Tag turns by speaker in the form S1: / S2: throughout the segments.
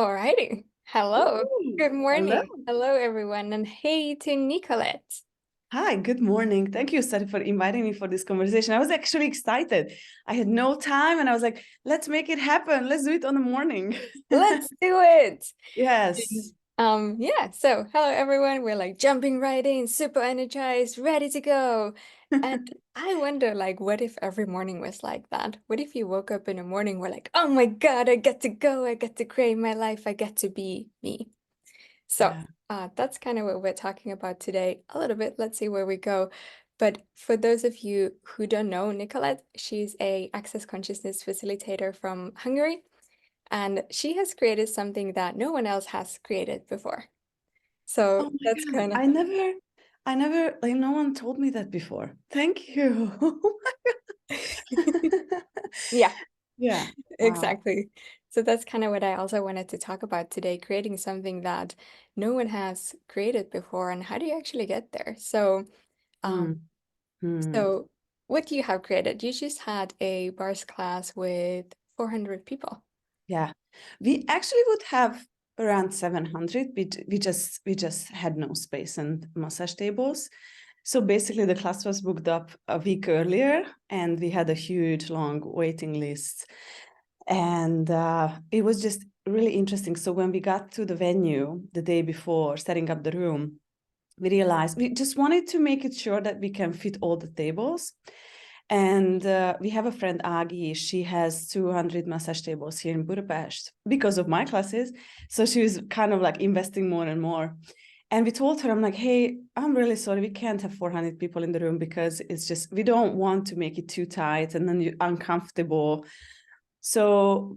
S1: Alrighty. Hello.
S2: Ooh,
S1: Good
S2: hello.
S1: morning. Hello, everyone. And hey to Nikolett.
S2: Hi, good morning. Thank you, Satu, for inviting me for this conversation. I was actually excited. I had no time and I was like, let's make it happen. Let's do it on the morning.
S1: Let's do it.
S2: Yes.
S1: Yeah, so hello everyone. We're like jumping right in, super energized, ready to go. And I wonder, like, what if every morning was like that? What if you woke up in the morning, we're like, oh my God, I get to go, I get to create my life, I get to be me. So
S2: Yeah.
S1: that's kind of what we're talking about today a little bit. Let's see where we go. But for those of you who don't know Nikolett, she's a access consciousness facilitator from Hungary, and she has created something that no one else has created before. So
S2: Oh my
S1: that's
S2: God.
S1: kind of
S2: Like, no one told me that before. Thank you. Oh my God.
S1: yeah,
S2: Yeah. Wow.
S1: exactly. So that's kind of what I also wanted to talk about today, creating something that no one has created before, and how do you actually get there? So um,
S2: Hmm. Hmm.
S1: So, what do you have created? You just had a bars class with 400 people.
S2: Yeah. We actually would have around 700. We just had no space and massage tables. So basically, the class was booked up a week earlier, and we had a huge, long waiting list. And it was just really interesting. So when we got to the venue the day before setting up the room, we realized we just wanted to make it sure that we can fit all the tables. And we have a friend, Agi. She has 200 massage tables here in Budapest because of my classes. So she was kind of like investing more and more. And we told her, I'm like, hey, I'm really sorry. We can't have 400 people in the room because it's just, we don't want to make it too tight and then you're uncomfortable. So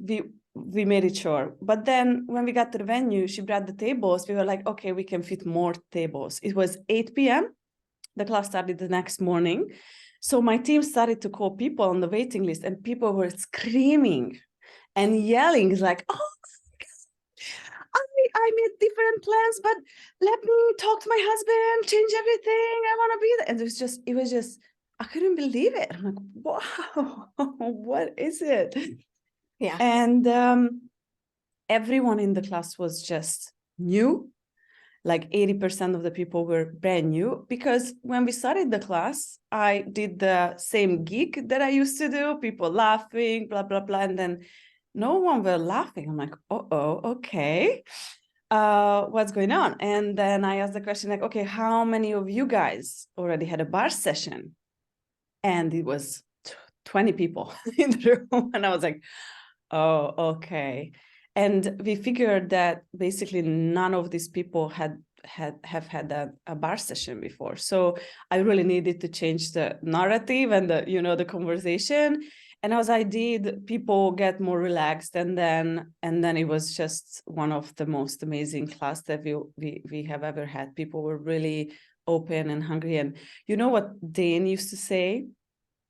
S2: we made it sure. But then when we got to the venue, she brought the tables. We were like, okay, we can fit more tables. It was 8 p.m. The class started the next morning. So my team started to call people on the waiting list, and people were screaming and yelling. It's like, oh, I made different plans, but let me talk to my husband, change everything. I want to be there. And it was just, I couldn't believe it. I'm like, wow, what is it?
S1: Yeah.
S2: And everyone in the class was just new. Like 80% of the people were brand new, because when we started the class, I did the same gig that I used to do, people laughing, blah, blah, blah. And then no one were laughing. I'm like, okay. What's going on? And then I asked the question like, okay, how many of you guys already had a bar session? And it was 20 people in the room. And I was like, oh, okay. And we figured that basically none of these people have had a bar session before. So I really needed to change the narrative and the conversation. And as I did, people get more relaxed, and then it was just one of the most amazing class that we have ever had. People were really open and hungry. And you know what Dane used to say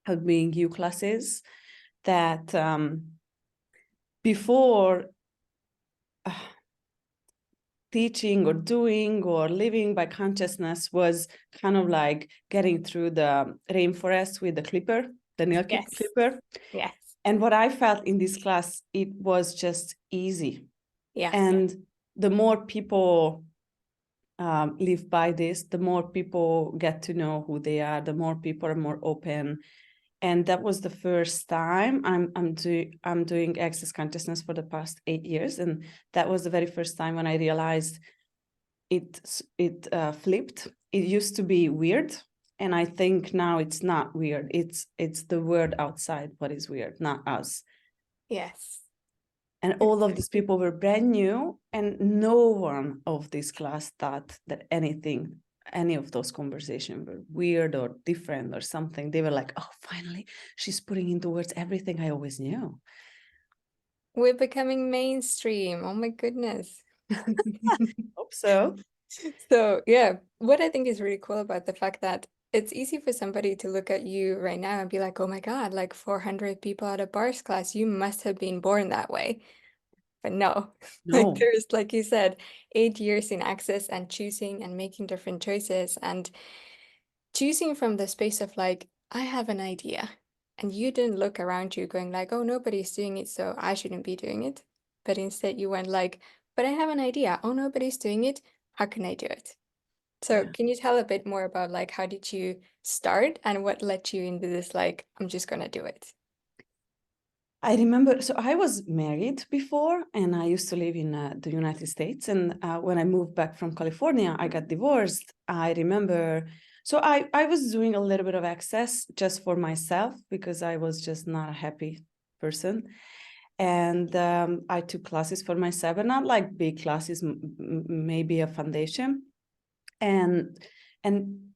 S2: about being U classes, that before teaching or doing or living by consciousness was kind of like getting through the rainforest with the clipper, the nail
S1: Yes.
S2: clipper.
S1: Yes.
S2: And what I felt in this class, it was just easy.
S1: Yeah.
S2: And the more people live by this, the more people get to know who they are, the more people are more open. And that was the first time I'm doing access consciousness for the past 8 years, and that was the very first time when I realized it flipped. It used to be weird, and I think now it's not weird. It's the world outside what is weird, not us.
S1: Yes.
S2: And all of these people were brand new, and no one of this class thought that any of those conversations were weird or different or something. They were like, oh, finally, she's putting into words everything I always knew.
S1: We're becoming mainstream. Oh my goodness.
S2: Hope so.
S1: So, yeah, what I think is really cool about the fact that it's easy for somebody to look at you right now and be like, oh my God, like 400 people at a bars class, you must have been born that way. But no, like
S2: No.
S1: there's, like you said, 8 years in access and choosing and making different choices and choosing from the space of like, I have an idea. And you didn't look around you going like, oh, nobody's doing it, so I shouldn't be doing it. But instead you went like, but I have an idea. Oh, nobody's doing it. How can I do it? So
S2: Yeah.
S1: can you tell a bit more about like how did you start and what led you into this like I'm just gonna do it?
S2: I remember, so I was married before and I used to live in the United States. And when I moved back from California, I got divorced. I remember, so I was doing a little bit of access just for myself because I was just not a happy person. And I took classes for myself, but not like big classes, maybe a foundation. And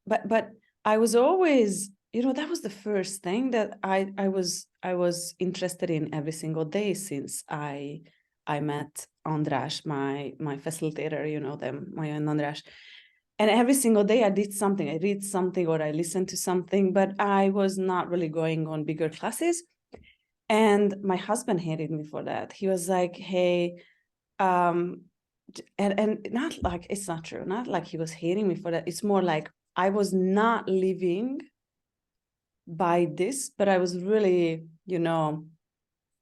S2: but I was always, that was the first thing that I was interested in every single day since I met András, my facilitator, them, my own András. And every single day I did something, I read something or I listened to something, but I was not really going on bigger classes. And my husband hated me for that. He was like, hey, and not like, it's not true, not like he was hating me for that. It's more like I was not living by this, but I was really,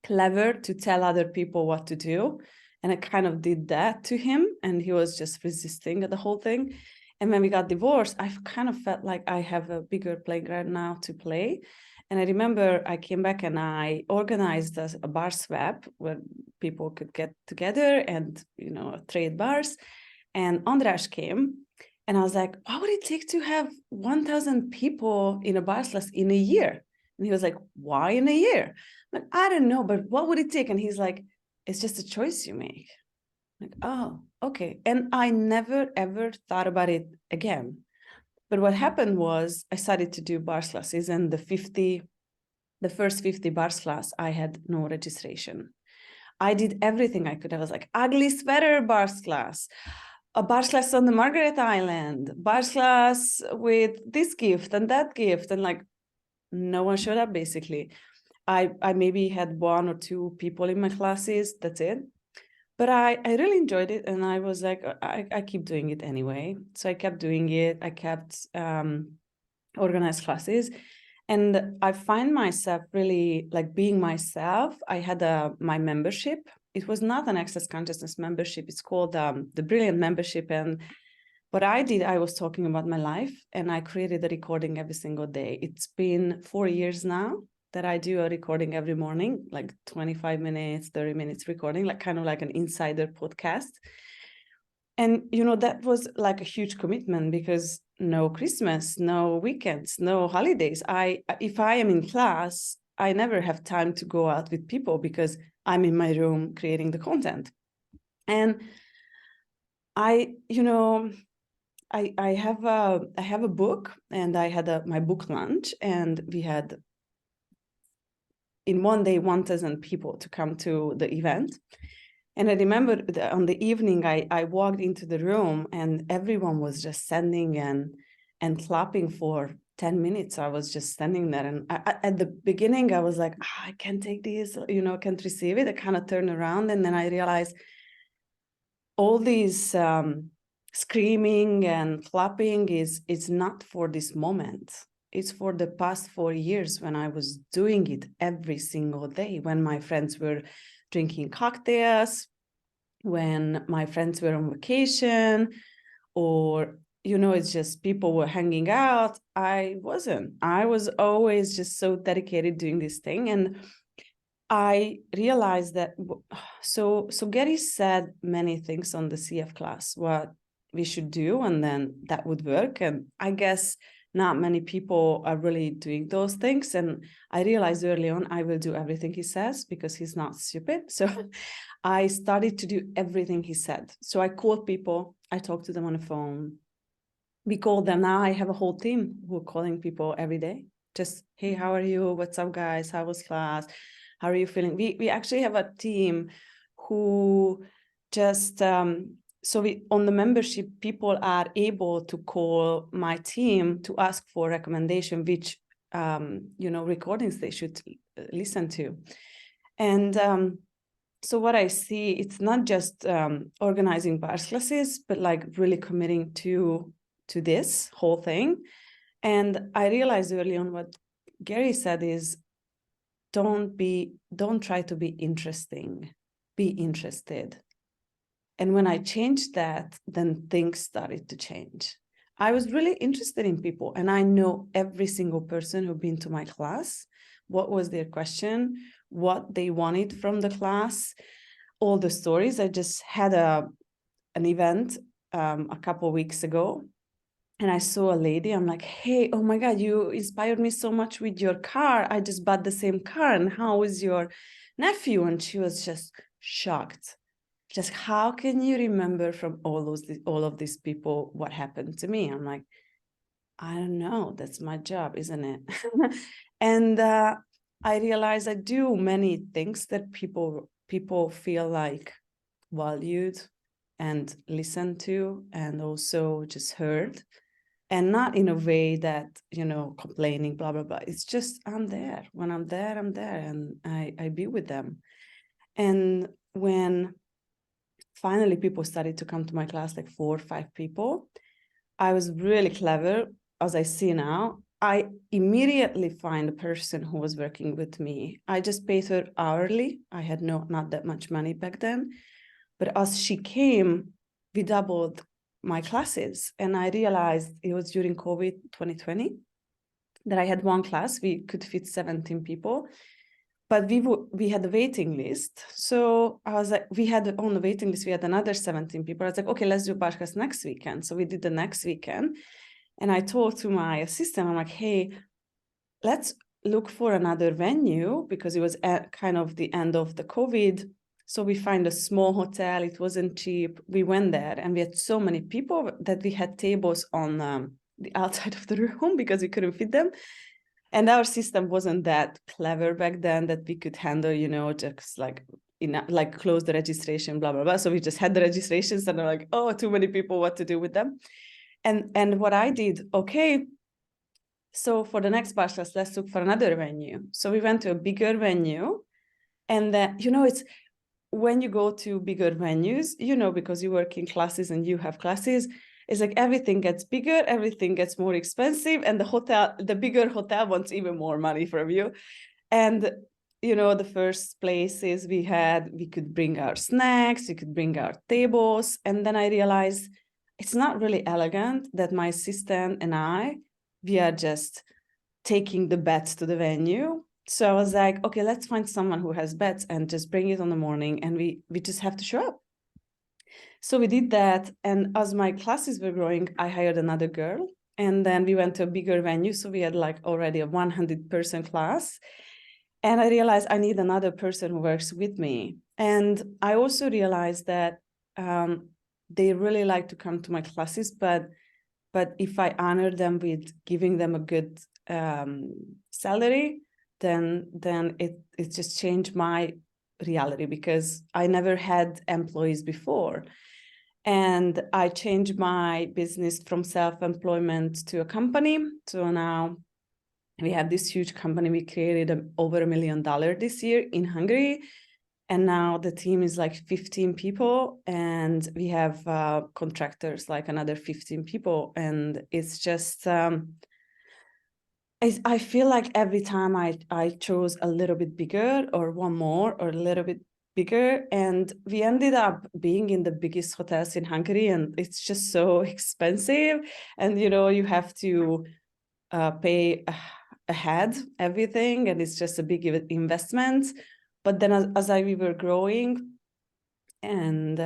S2: clever to tell other people what to do. And I kind of did that to him, and he was just resisting the whole thing. And when we got divorced, I kind of felt like I have a bigger playground now to play. And I remember I came back and I organized a bar swap where people could get together and, trade bars. And András came, and I was like, what would it take to have 1,000 people in a bar class in a year? And he was like, why in a year? I'm like, I don't know, but what would it take? And he's like, it's just a choice you make. I'm like, oh, okay. And I never, ever thought about it again. But what happened was I started to do bars classes, and the first 50 bars class, I had no registration. I did everything I could. I was like, ugly sweater bars class, a bars class on the Margaret Island, bars class with this gift and that gift. And like, no one showed up basically. I maybe had one or two people in my classes, that's it. But I really enjoyed it, and I was like, I keep doing it anyway. So I kept doing it. I kept organized classes, and I find myself really like being myself. I had my membership. It was not an Access Consciousness membership. It's called the Brilliant membership. And what I did, I was talking about my life, and I created a recording every single day. It's been 4 years now that I do a recording every morning, like 25 minutes, 30 minutes recording, like kind of like an insider podcast. And, that was like a huge commitment because no Christmas, no weekends, no holidays. If I am in class, I never have time to go out with people because I'm in my room creating the content. And I have a book, and I had my book launch, and we had in one day 1,000 people to come to the event. And I remember on the evening, I walked into the room, and everyone was just standing and clapping for 10 minutes. I was just standing there, and at the beginning, I was like, I can't take this, can't receive it. I kind of turned around, and then I realized all these screaming and clapping is not for this moment. It's for the past 4 years when I was doing it every single day, when my friends were drinking cocktails, when my friends were on vacation, or, it's just people were hanging out. I wasn't. I was always just so dedicated doing this thing. And I realized that, so Gary said many things on the CF class, what we should do, and then that would work. And I guess not many people are really doing those things. And I realized early on, I will do everything he says because he's not stupid. So I started to do everything he said. So I called people, I talked to them on the phone. We called them. Now I have a whole team who are calling people every day. Just, hey, how are you? What's up, guys? How was class? How are you feeling? We actually have a team who just, so on the membership, people are able to call my team to ask for recommendation, which, recordings they should listen to. And so what I see, it's not just organizing bars classes, but like really committing to this whole thing. And I realized early on what Gary said is, don't try to be interesting, be interested. And when I changed that, then things started to change. I was really interested in people, and I know every single person who'd been to my class, what was their question, what they wanted from the class, all the stories. I just had an event a couple of weeks ago, and I saw a lady. I'm like, hey, oh my God, you inspired me so much with your car. I just bought the same car. And how is your nephew? And she was just shocked. Just how can you remember from all of these people what happened to me? I'm like, I don't know. That's my job, isn't it? And I realized I do many things that people feel like valued and listened to, and also just heard, and not in a way that, complaining, blah blah blah. It's just I'm there. When I'm there, I'm there, and I be with them. And when finally people started to come to my class, like 4 or 5 people, I was really clever. As I see now, I immediately find a person who was working with me. I just paid her hourly. I had not that much money back then, but as she came, we doubled my classes. And I realized it was during COVID 2020 that I had one class. We could fit 17 people, but we had a waiting list. So I was like, we had on the waiting list, we had another 17 people. I was like, okay, let's do podcast next weekend. So we did the next weekend. And I told to my assistant, I'm like, hey, let's look for another venue, because it was at kind of the end of the COVID. So we find a small hotel. It wasn't cheap. We went there, and we had so many people that we had tables on the outside of the room because we couldn't fit them. And our system wasn't that clever back then that we could handle, just like close the registration, blah, blah, blah. So we just had the registrations, and they're like, oh, too many people, what to do with them? And what I did, okay, so for the next podcast, let's look for another venue. So we went to a bigger venue. And then, it's when you go to bigger venues, because you work in classes and you have classes, it's like everything gets bigger, everything gets more expensive, and the bigger hotel wants even more money from you. And the first places we could bring our snacks, we could bring our tables. And then I realized it's not really elegant that my assistant and we are just taking the beds to the venue. So I was like, okay, let's find someone who has beds and just bring it on the morning, and we just have to show up. So we did that. And as my classes were growing, I hired another girl. And then we went to a bigger venue. So we had like already a 100-person class. And I realized I need another person who works with me. And I also realized that they really like to come to my classes, but if I honor them with giving them a good salary, then it just changed my reality, because I never had employees before. And I changed my business from self-employment to a company. So now we have this huge company. We created over $1 million this year in Hungary. And now the team is like 15 people, and we have contractors, like another 15 people. And it's just, I feel like every time I chose a little bit bigger, or one more, or a little bit bigger, and we ended up being in the biggest hotels in Hungary, and it's just so expensive. And, you have to pay ahead everything, and it's just a big investment. But then as we were growing and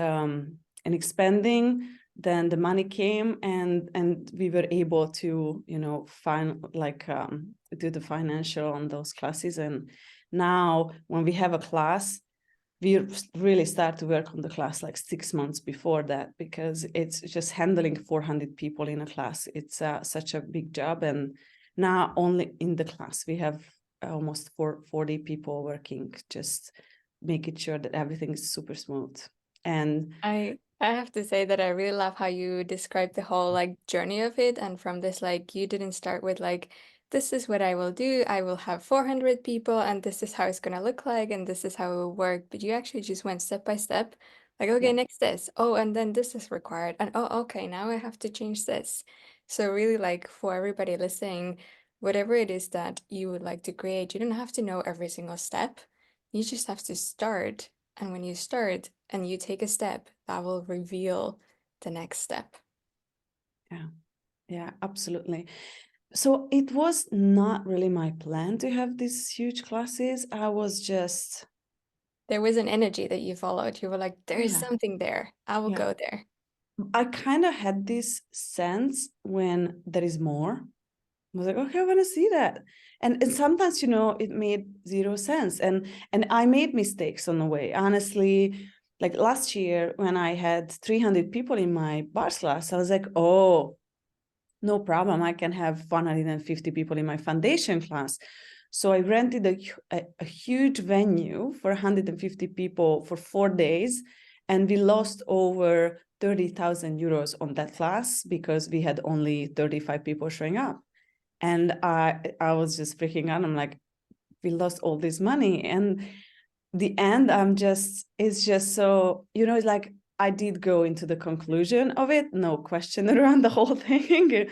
S2: expanding, then the money came, and we were able to find do the financial on those classes. And now when we have a class, we really start to work on the class like 6 months before that, because it's just handling 400 people in a class. It's such a big job. And now only in the class we have almost 40 people working, just making sure that everything is super smooth. And
S1: I have to say that I really love how you describe the whole like journey of it. And from this, like, you didn't start with like, this is what I will do. I will have 400 people, and this is how it's gonna look like, and this is how it will work. But you actually just went step by step. Like, okay,
S2: yeah,
S1: next this. Oh, and then this is required. And oh, okay, now I have to change this. So really, like, for everybody listening, whatever it is that you would like to create, you don't have to know every single step. You just have to start. And when you start, and you take a step, that will reveal the next step.
S2: Yeah, absolutely. So it was not really my plan to have these huge classes. I was just,
S1: There was an energy that you followed. You were like, there is
S2: yeah,
S1: something there. I will
S2: yeah.
S1: go there.
S2: I kind of had this sense when there is more. I was like, okay, I want to see that. And sometimes, it made zero sense. And I made mistakes on the way. Honestly, like last year when I had 300 people in my bars class, I was like, oh, no problem. I can have 150 people in my foundation class. So I rented a huge venue for 150 people for 4 days. And we lost over 30,000 euros on that class because we had only 35 people showing up. And I was just freaking out. I'm like, we lost all this money. And the end, it's just so, it's like I did go into the conclusion of it, no question around the whole thing.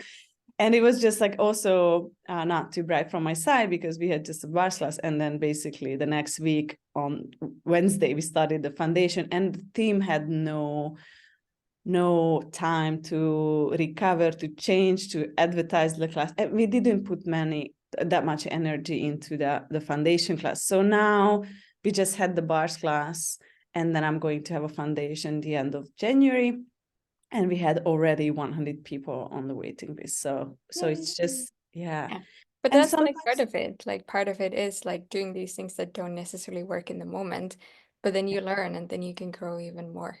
S2: And it was just like also not too bright from my side because we had just a bar class. And then basically the next week on Wednesday, we started the foundation and the team had no time to recover, to change, to advertise the class. And we didn't put that much energy into the foundation class. So now we just had the bars class, and then I'm going to have a foundation the end of January. And we had already 100 people on the waiting list. So it's just, yeah.
S1: Yeah. But
S2: And
S1: that's like part
S2: sometimes,
S1: of it. Like part of it is like doing these things that don't necessarily work in the moment, but then you learn and then you can grow even more.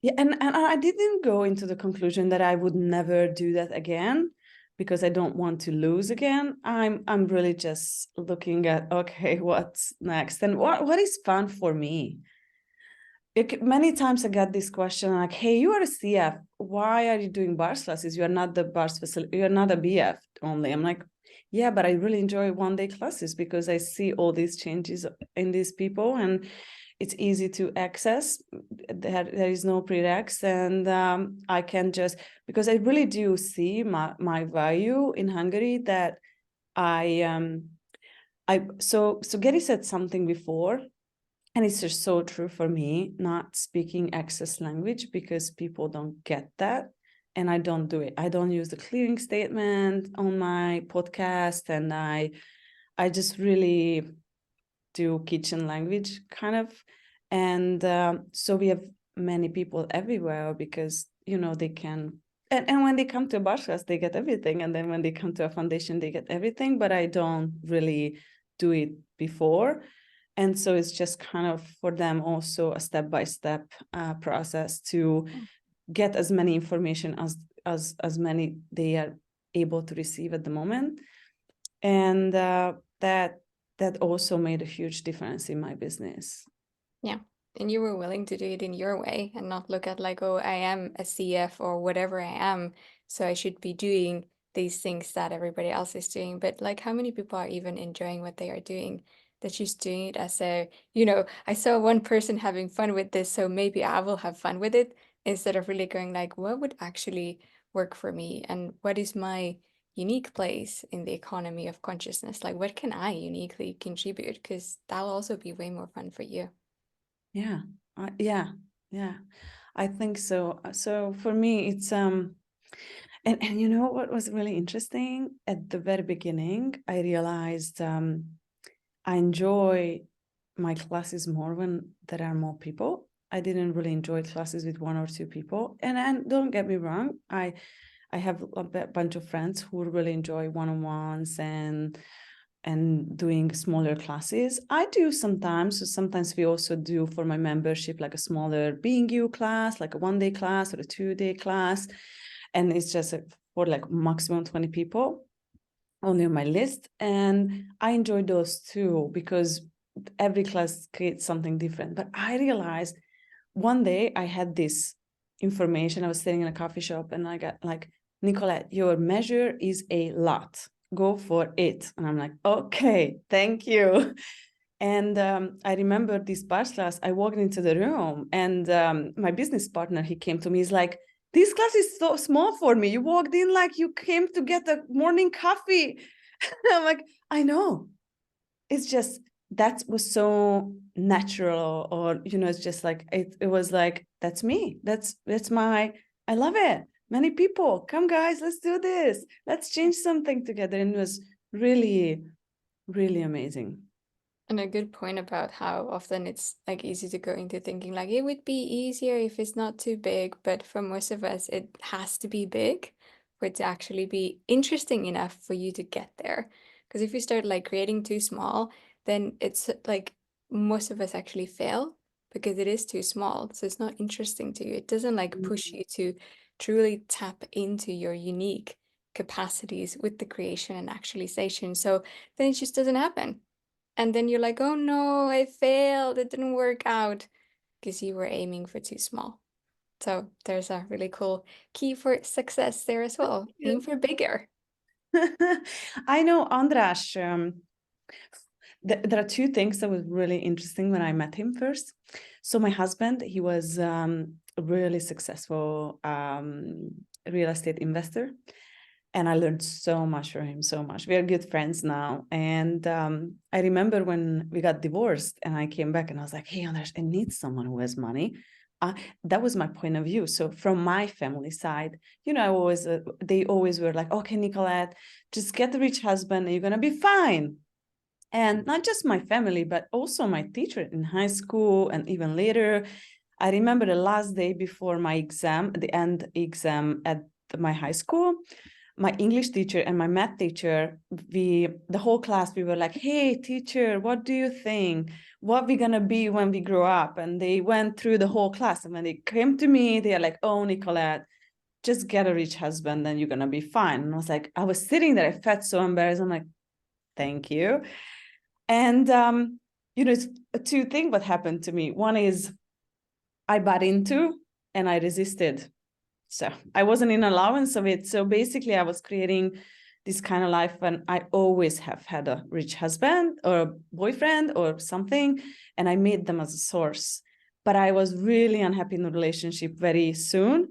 S2: yeah, and I didn't go into the conclusion that I would never do that again because I don't want to lose again. I'm really just looking at, okay, what's next and what is fun for me. Many times I got this question like, hey, you are a CF. Why are you doing bars classes? You are not the bars facility. You're not a BF only. I'm like, yeah, but I really enjoy one-day classes because I see all these changes in these people and it's easy to access. There is no prereqs, and I can just, because I really do see my value in Hungary that so Gary said something before, and it's just so true for me, not speaking access language because people don't get that. And I don't do it. I don't use the clearing statement on my podcast. And I just really do kitchen language kind of. And so we have many people everywhere because, they can. And when they come to a bar class, they get everything. And then when they come to a foundation, they get everything. But I don't really do it before. And so it's just kind of for them also a step-by-step process to get as many information as many they are able to receive at the moment. And that also made a huge difference in my business.
S1: Yeah. And you were willing to do it in your way and not look at like, oh, I am a CF or whatever I am, so I should be doing these things that everybody else is doing. But like, how many people are even enjoying what they are doing? They're just doing it as a, I saw one person having fun with this, so maybe I will have fun with it instead of really going like, what would actually work for me and what is my unique place in the economy of consciousness? Like, what can I uniquely contribute? Because that'll also be way more fun for you.
S2: Yeah, yeah, I think so. So for me, it's and you know what was really interesting at the very beginning, I realized I enjoy my classes more when there are more people. I didn't really enjoy classes with one or two people. And don't get me wrong, I have a bunch of friends who really enjoy one-on-ones and doing smaller classes. I do sometimes. So sometimes we also do for my membership like a smaller Being You class, like a 1-day class or a 2-day class. And it's just for like maximum 20 people only on my list. And I enjoy those too because every class creates something different. But I realized one day I had this information. I was sitting in a coffee shop and I got like, Nikolett, your measure is a lot. Go for it. And I'm like, okay, thank you. And I remember this bars class, I walked into the room and my business partner, he came to me, he's like, this class is so small for me. You walked in like you came to get a morning coffee. I'm like, I know. It's just that was so natural, or it's just like it was like, that's me, that's my, I love it. Many people, come guys, let's do this, let's change something together. And it was really, really amazing.
S1: And a good point about how often it's like easy to go into thinking like it would be easier if it's not too big, but for most of us, it has to be big for it to actually be interesting enough for you to get there. Because if you start like creating too small, then it's like most of us actually fail because it is too small. So it's not interesting to you. It doesn't like push you to truly tap into your unique capacities with the creation and actualization. So then it just doesn't happen. And then you're like, oh no, I failed. It didn't work out because you were aiming for too small. So there's a really cool key for success there as well. Aim for bigger.
S2: I know Andras. There are two things that was really interesting when I met him first. So my husband, he was a really successful real estate investor. And I learned so much from him, so much. We are good friends now. And I remember when we got divorced and I came back and I was like, hey, Andras, I need someone who has money. That was my point of view. So from my family side, I always, they always were like, okay, Nikolett, just get a rich husband and you're going to be fine. And not just my family, but also my teacher in high school and even later. I remember the last day before my exam, the end exam at my high school, my English teacher and my math teacher, the whole class, we were like, hey, teacher, what do you think? What we gonna be when we grow up? And they went through the whole class. And when they came to me, they are like, oh, Nikolett, just get a rich husband, then you're gonna be fine. And I was like, I was sitting there, I felt so embarrassed. I'm like, thank you. And, it's two things what happened to me. One is I bought into and I resisted. So I wasn't in allowance of it. So basically I was creating this kind of life when I always have had a rich husband or a boyfriend or something, and I made them as a source. But I was really unhappy in the relationship very soon.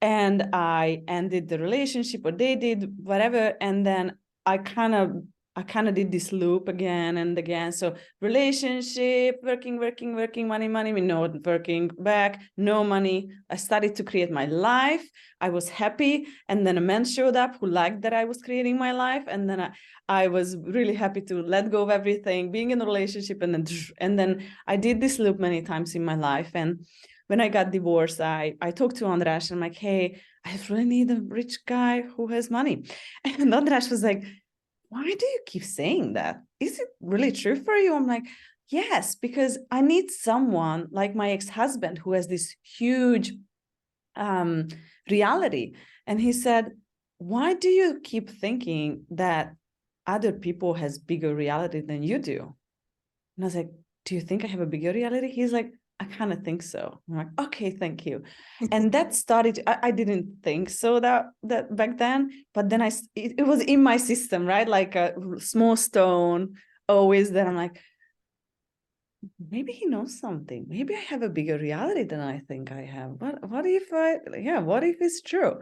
S2: And I ended the relationship, or they did, whatever. And then I kind of did this loop again and again. So relationship, working, money, not working, back, no money. I started to create my life. I was happy. And then a man showed up who liked that I was creating my life. And then I was really happy to let go of everything, being in a relationship. And then I did this loop many times in my life. And when I got divorced, I talked to Andras and I'm like, hey, I really need a rich guy who has money. And Andras was like, why do you keep saying that? Is it really true for you? I'm like, yes, because I need someone like my ex-husband who has this huge reality. And he said, why do you keep thinking that other people has bigger reality than you do? And I was like, do you think I have a bigger reality? He's like, I kind of think so. I'm like, okay, thank you. And that started, I didn't think so that back then, but then it was in my system, right? Like a small stone always. Then I'm like, maybe he knows something. Maybe I have a bigger reality than I think I have. What if it's true?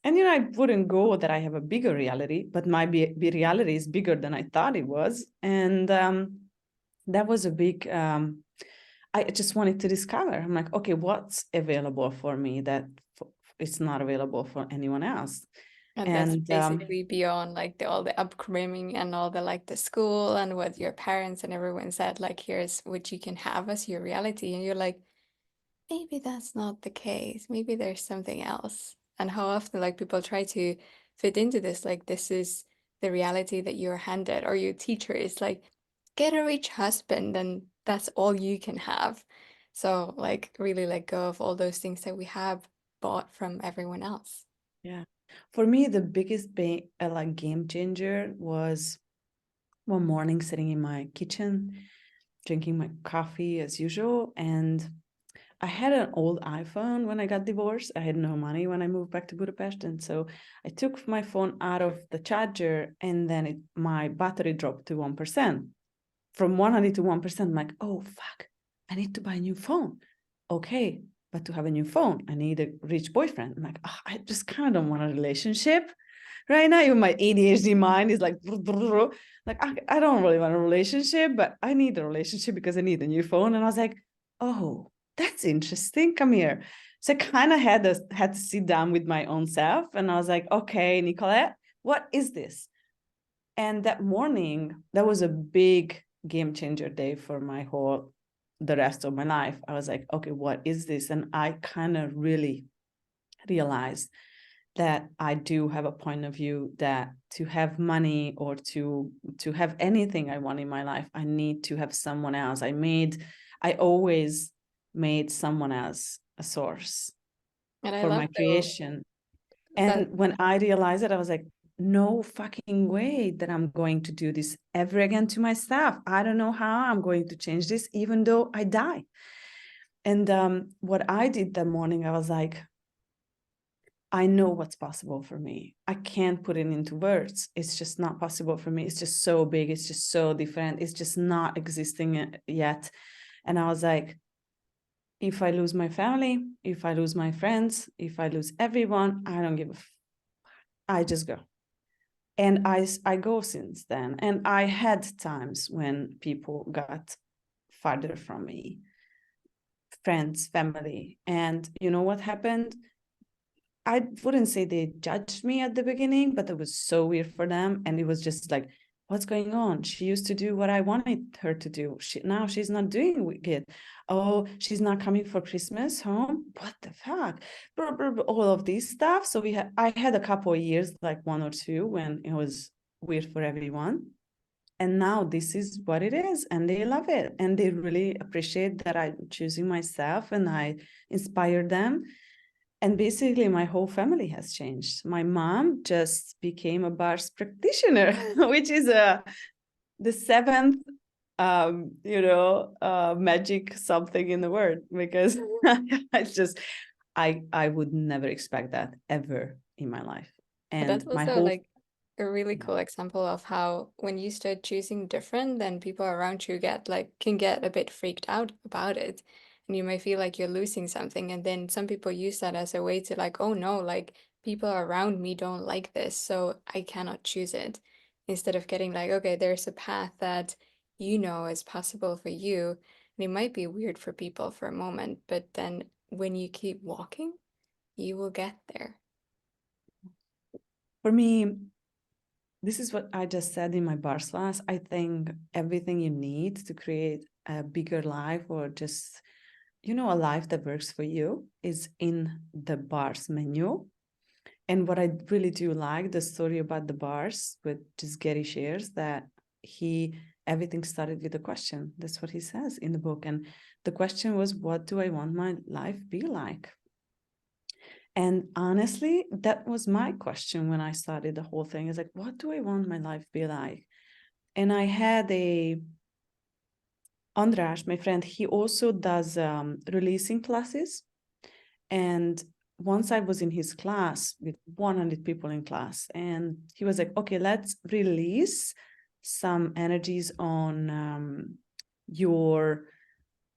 S2: And, I wouldn't go that I have a bigger reality, but my reality is bigger than I thought it was. And that was a big, I just wanted to discover. I'm like, okay, what's available for me that it's not available for anyone else?
S1: And that's
S2: And
S1: basically beyond like all the upbringing and all the like the school and what your parents and everyone said, like, here's what you can have as your reality. And you're like, maybe that's not the case. Maybe there's something else. And how often like people try to fit into this, like this is the reality that you're handed, or your teacher is like, get a rich husband and that's all you can have. So like really let go of all those things that we have bought from everyone else.
S2: yeah, for me, the biggest like game changer was one morning sitting in my kitchen, drinking my coffee as usual. And I had an old iPhone when I got divorced. I had no money when I moved back to Budapest. And so I took my phone out of the charger, and then my battery dropped to 1%. From 100 to 1%, I'm like, oh, fuck, I need to buy a new phone. Okay, but to have a new phone, I need a rich boyfriend. I'm like, oh, I just kind of don't want a relationship. right now, even my ADHD mind is like I don't really want a relationship, but I need a relationship because I need a new phone. And I was like, oh, that's interesting. Come here. So I kind of had to sit down with my own self, and I was like, okay, Nikolett, what is this? And that morning, that was a big game changer day for the rest of my life. I was like, okay, what is this? And I kind of really realized that I do have a point of view that to have money or to have anything I want in my life, I need to have someone else. I always made someone else a source
S1: And I
S2: for
S1: love
S2: my
S1: though
S2: creation.
S1: that.
S2: And when I realized it, I was like, no fucking way that I'm going to do this ever again to myself. I don't know how I'm going to change this, even though I die. And what I did that morning, I was like, I know what's possible for me. I can't put it into words. It's just not possible for me. It's just so big. It's just so different. It's just not existing yet. And I was like, if I lose my family, if I lose my friends, if I lose everyone, I don't give a I just go. And I go since then. And I had times when people got farther from me, friends, family. And you know what happened? I wouldn't say they judged me at the beginning, but it was so weird for them. And it was just like, what's going on? She used to do what I wanted her to do. Now she's not doing it. Oh, she's not coming for Christmas home. What the fuck? All of this stuff. So I had a couple of years, like 1 or 2, when it was weird for everyone. And now this is what it is, and they love it. And they really appreciate that I'm choosing myself and I inspire them. And basically, my whole family has changed. My mom just became a bars practitioner, which is the seventh, magic something in the world. Because I would never expect that ever in my life.
S1: But that's
S2: And my
S1: also
S2: whole
S1: like a really cool example of how when you start choosing different, then people around you can get a bit freaked out about it. And you might feel like you're losing something. And then some people use that as a way to like, oh no, like people around me don't like this, so I cannot choose it. Instead of getting like, okay, there's a path that you know is possible for you. And it might be weird for people for a moment, but then when you keep walking, you will get there.
S2: For me, this is what I just said in my bars class. I think everything you need to create a bigger life, or just, a life that works for you, is in the bars menu. And what I really do like, the story about the bars, with just Gary shares that everything started with a question. That's what he says in the book. And the question was, what do I want my life be like? And honestly, that was my question when I started the whole thing. Is like, what do I want my life be like? And I had András, my friend, he also does releasing classes. And once I was in his class with 100 people in class, and he was like, okay, let's release some energies on your,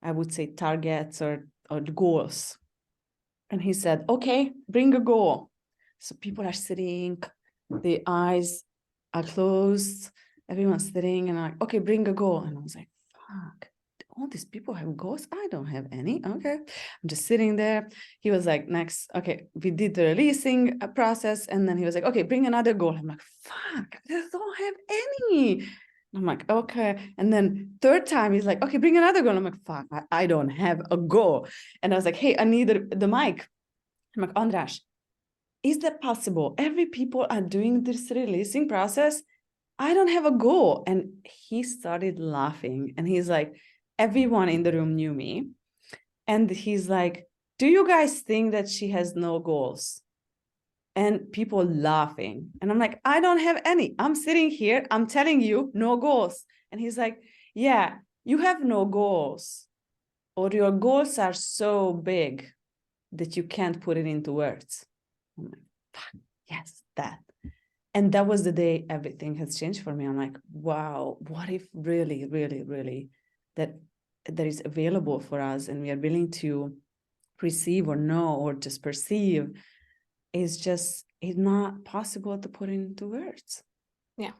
S2: I would say, targets or goals. And he said, okay, bring a goal. So people are sitting, the eyes are closed, everyone's sitting, and I'm like, okay, bring a goal. And I was like, fuck, all these people have goals. I don't have any. Okay. I'm just sitting there. He was like, next, okay, we did the releasing process. And then he was like, okay, bring another goal. I'm like, fuck, I don't have any. I'm like, okay. And then third time, he's like, okay, bring another goal. I'm like, fuck, I don't have a goal. And I was like, hey, I need the mic. I'm like, András, is that possible? Every people are doing this releasing process. I don't have a goal. And he started laughing. And he's like, everyone in the room knew me. And he's like, do you guys think that she has no goals? And people laughing. And I'm like, I don't have any. I'm sitting here. I'm telling you, no goals. And he's like, yeah, you have no goals, or your goals are so big that you can't put it into words. I'm like, yes, that. And that was the day everything has changed for me. I'm like, wow, what if really, really, really that is available for us, and we are willing to receive or know or just perceive, is just it's not possible to put into words.
S1: Yeah.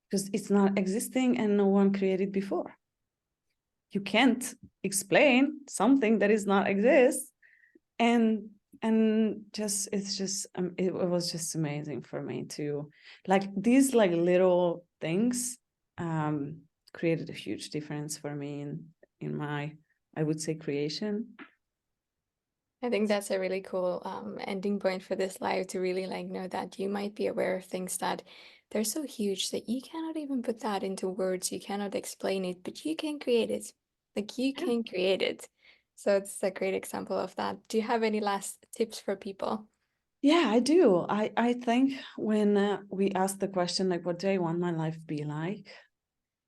S2: Because it's not existing and no one created before. You can't explain something that is not exist. And just it's just it was just amazing for me to like these like little things created a huge difference for me in my, I would say, creation.
S1: I think that's a really cool ending point for this live, to really like know that you might be aware of things that they're so huge that you cannot even put that into words. You cannot explain it, but you can create it. Like you
S2: Yeah.
S1: can create it. So it's a great example of that. Do you have any last tips for people?
S2: Yeah, I do. I think when we ask the question like, what do I want my life be like?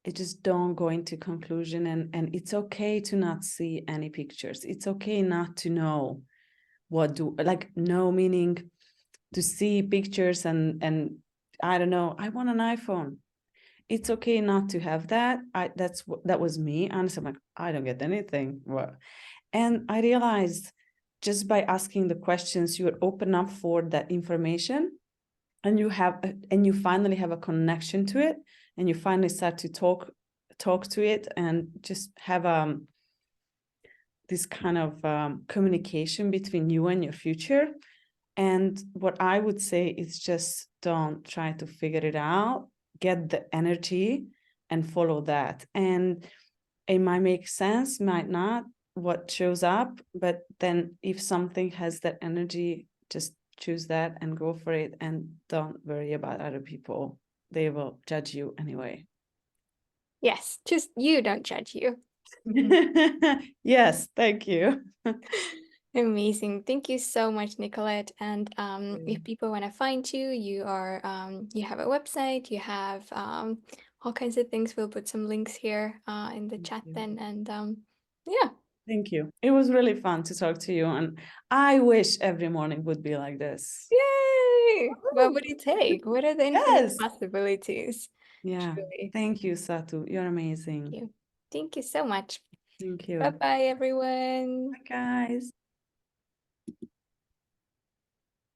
S2: It just don't go into conclusion, and it's okay to not see any pictures. It's okay not to know what do like no meaning to see pictures and I don't know, I want an iPhone. It's okay not to have that. That was me. Honestly, I'm like, I don't get anything. Well, and I realized just by asking the questions, you open up for that information, and you finally have a connection to it, and you finally start to talk to it and just have this kind of communication between you and your future. And what I would say is just don't try to figure it out, get the energy and follow that. And it might make sense, might not, what shows up, but then if something has that energy, just choose that and go for it, and don't worry about other people. They will judge you anyway.
S1: Yes, just you don't judge you.
S2: Yes, thank you.
S1: Amazing. Thank you so much, Nikolett. And if people want to find you, you have a website, you have all kinds of things. We'll put some links here in the chat then. And yeah.
S2: Thank you. It was really fun to talk to you, and I wish every morning would be like this.
S1: Yay! What would it take? What are the infinite
S2: Yes.
S1: possibilities?
S2: Yeah.
S1: Truly.
S2: Thank you, Satu. You're
S1: Thank
S2: amazing.
S1: you. Thank you so much.
S2: Thank you.
S1: Bye-bye, everyone.
S2: Bye, guys.